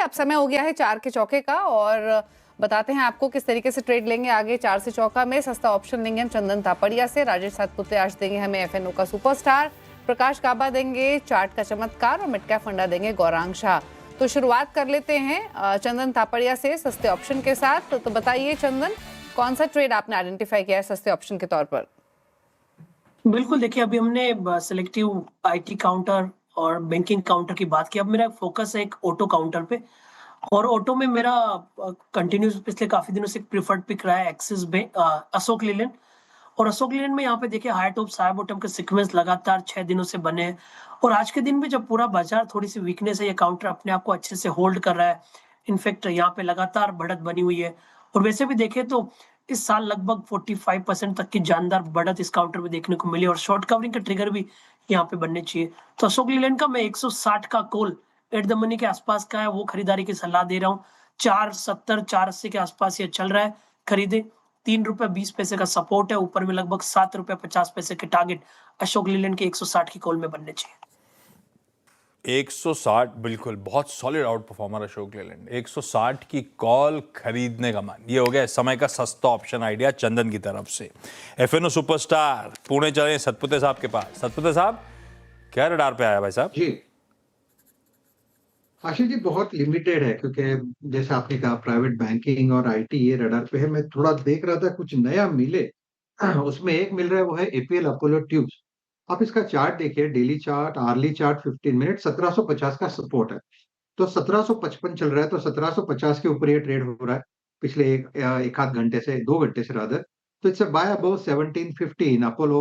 अब समय हो गया है 4 के चौके का और बताते हैं आपको किस तरीके से ट्रेड लेंगे आगे। 4 से चौका में सस्ता ऑप्शन लेंगे हम चंदन तापड़िया से, राजेश सातपुते आज देंगे हमें एफएनओ का सुपरस्टार, प्रकाश काबा देंगे चार्ट का चमत्कार और मिड कैप फंडा देंगे गौरांग शाह। तो शुरुआत कर लेते हैं चंदन तापड़िया से सस्ते ऑप्शन के साथ। तो बताइए चंदन, कौन सा ट्रेड आपने आइडेंटिफाई किया है सस्ते ऑप्शन के तौर पर? बिल्कुल, देखिए अभी हमने सिलेक्टिव आईटी काउंटर और बैंकिंग काउंटर की बात की। अब मेरा फोकस है एक ऑटो काउंटर पे, और ऑटो में मेरा कंटिन्यूस पिछले काफी दिनों से प्रिफर्ड पिक रहा है एक्सिस बैंक, अशोक लीलैंड। और अशोक लीलैंड में यहाँ पे देखिए हाई टॉप हाई बॉटम के सीक्वेंस लगातार 6 दिनों से बने हैं, और आज के दिन में जब पूरा बाजार थोड़ी सी वीकनेस है, ये काउंटर अपने आप को अच्छे से होल्ड कर रहा है। इनफैक्ट यहाँ पे लगातार बढ़त बनी हुई है, और वैसे भी देखें तो इस साल लगभग 45% तक की जानदार बढ़त इस काउंटर में देखने को मिली, और शॉर्ट कवरिंग का ट्रिगर भी यहाँ पे बनने चाहिए। तो अशोक लीलैंड का मैं 160 का कॉल एट द मनी के आसपास का है, वो खरीदारी की सलाह दे रहा हूँ। 470 480 के आसपास ये चल रहा है, खरीदे। ₹3.20 का सपोर्ट है, ऊपर में लगभग ₹7.50 के टारगेट अशोक लीलैंड के 160 की कॉल में बनने चाहिए। 160 बिल्कुल, बहुत solid out performer Ashok Leyland. 160 की कॉल खरीदने का मन, ये हो गया समय का सस्ता ऑप्शन आइडिया चंदन की तरफ से। एफएनओ सुपरस्टार पुणे चले सतपुते साहब के पास। सतपुते साहब, क्या रडार पे आया भाई साहब? जी आशीष जी, बहुत लिमिटेड है क्योंकि जैसे आपने कहा प्राइवेट बैंकिंग और आईटी ये रडार पे है। मैं थोड़ा देख रहा था कुछ नया मिले। उसमें एक मिल रहा है, वो है एपीएल अपोलो ट्यूब्स। आप इसका चार्ट देखिए, daily chart, early chart, 15 minute, 1750 का सपोर्ट है। तो 1755 चल रहा है, तो 1750 के ऊपर ये ट्रेड हो रहा है पिछले एक आध घंटे से, 2 घंटे से रादर। तो it's buy above 1715 Apollo,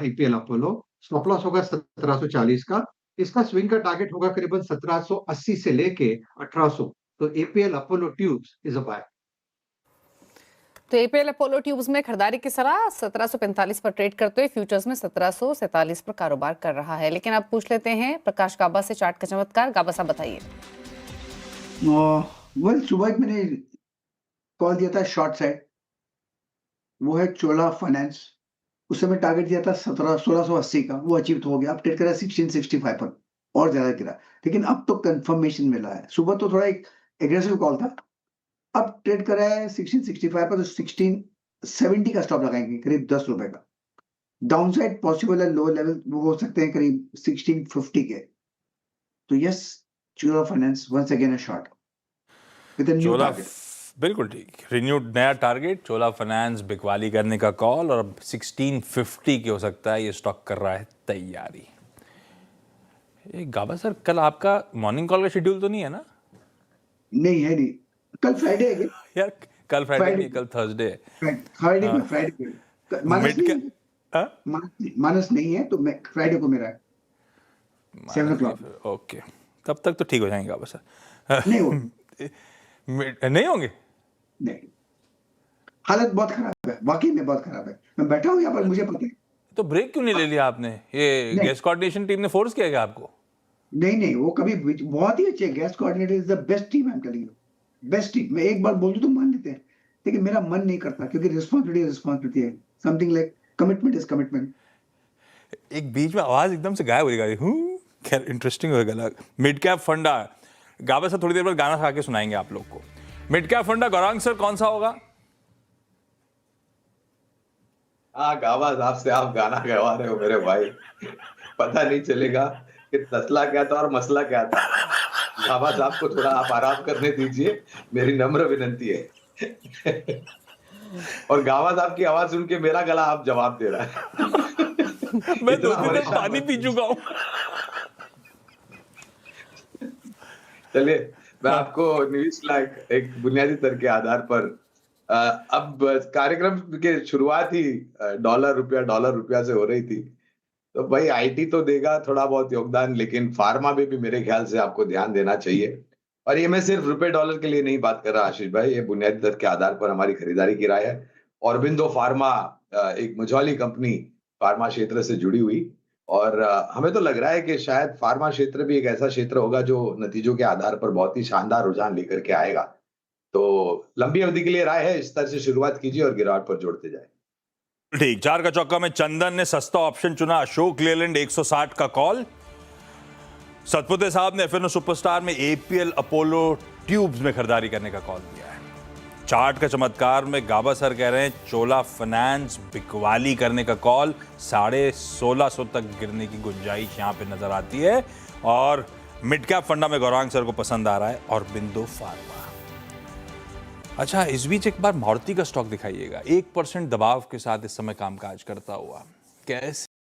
APL Apollo. Stop loss होगा 1740 का। इसका स्विंग का टारगेट होगा करीबन 1780 से लेके 1800। तो APL Apollo tubes is a buy. तो एपीएल अपोलो ट्यूब्स में खरीदारी की सलाह 1745 पर ट्रेड करते हुए फ्यूचर्स में 1747 पर कारोबार कर रहा है। लेकिन अब पूछ लेते हैं प्रकाश गाबा से चार्ट का चमत्कार। गाबा साहब बताइए। सुबह मैंने कॉल दिया था शॉर्ट साइड, वो है चोला फाइनेंस। उस समय टारगेट दिया था 1680 का, वो अचीव हो गया। अब ट्रेड करा 1665 पर, और ज्यादा गिरा। लेकिन अब तो कंफर्मेशन मिला है। सुबह तो थोड़ा एक एग्रेसिव कॉल था, अब ट्रेड करा है 1665 पर, तो 1670 का स्टॉप लगाएंगे, करीब ₹10 का। डाउन साइड पॉसिबल है, लो लेवल वो हो सकते हैं करीब 1650 के। तो yes, Chola finance once again a short with a new target. बिल्कुल ठीक, रिन्यूड नया टारगेट चोला फाइनेंस बिकवाली करने का कॉल, और अब 1650 के हो सकता है ये स्टॉक कर रहा है तैयारी। गाबा सर, कल आपका मॉर्निंग कॉल का शेड्यूल तो नहीं है ना? नहीं है, नहीं, कल फ्राइडे है यार, कल फ्राइडे नहीं, कल थर्सडे है। फ्राइडे मानस नहीं है, तो मैं फ्राइडे को मेरा है 7 o'clock। ओके, तब तक तो ठीक हो जाएंगे गाबा सर। नहीं हो नहीं होंगे? नहीं, हालत बहुत खराब है, वाकई में बहुत खराब है। मैं बैठा हूँ यहाँ पर, मुझे पता है। तो ब्रेक क्यों नहीं ले लिया आपने? ये गेस्ट कोऑर्डिनेशन टीम ने फोर्स किया क्या आपको? नहीं, वो कभी बहुत ही अच्छे guest coordinator is the best team, I am telling you, best team. मैं एक बार बोल दूं तो मान लेते हैं, लेकिन मेरा मन नहीं करता, क्योंकि रिस्पॉन्सिबिलिटी है। Something like commitment is commitment. एक बीच में आवाज एकदम से गायब हो गई। खैर, इंटरेस्टिंग होगा। मिड कैप फंडा, गाबा सर थोड़ी देर बाद गाना गा के सुनाएंगे आप लोग को। मिड कैप फंडा गौरांग सर कौन सा होगा? गाबा साहब से आप गाना गवा रहे हो मेरे भाई, पता नहीं चलेगा कि तसला क्या था और मसला क्या था। गाबा साहब को थोड़ा आप आराम करने दीजिए, मेरी नम्र विनंती है। और गाबा साहब की आवाज सुन के मेरा गला आप जवाब दे रहा है। मैं 2 दिन तक पानी पी चुका हूँ। चलिए, मैं आपको न्यूज़ लाइक एक बुनियादी तर्क के आधार पर अब कार्यक्रम के शुरुआत ही डॉलर रुपया से हो रही थी, तो भाई आईटी तो देगा थोड़ा बहुत योगदान, लेकिन फार्मा में भी मेरे ख्याल से आपको ध्यान देना चाहिए। और ये मैं सिर्फ रुपए डॉलर के लिए नहीं बात कर रहा आशीष भाई, ये बुनियादी तर्क के आधार पर हमारी खरीदारी की राय है। ऑरबिंदो फार्मा एक मझौली कंपनी फार्मा क्षेत्र से जुड़ी हुई, और हमें तो लग रहा है कि शायद फार्मा क्षेत्र भी एक ऐसा क्षेत्र होगा जो नतीजों के आधार पर बहुत ही शानदार रुझान लेकर के आएगा। तो लंबी अवधि के लिए राय है, इस तरह से शुरुआत कीजिए और गिरावट पर जोड़ते जाए। ठीक, 4 का चौका में चंदन ने सस्ता ऑप्शन चुना, अशोक लीलैंड 160 का कॉल। सतपुते साहब ने एफएनओ सुपरस्टार में एपीएल अपोलो ट्यूब्स में खरीदारी करने का कॉल दिया है। चार्ट का चमत्कार में गाबा सर कह रहे हैं चोला फाइनेंस बिकवाली करने का कॉल, 1650 तक गिरने की गुंजाइश यहां पे नजर आती है। और मिड कैप फंडा में गौरांग सर को पसंद आ रहा है और बिंदु फार्मा। अच्छा, इस बीच एक बार मारुति का स्टॉक दिखाइएगा, 1% दबाव के साथ इस समय कामकाज करता हुआ। कैसे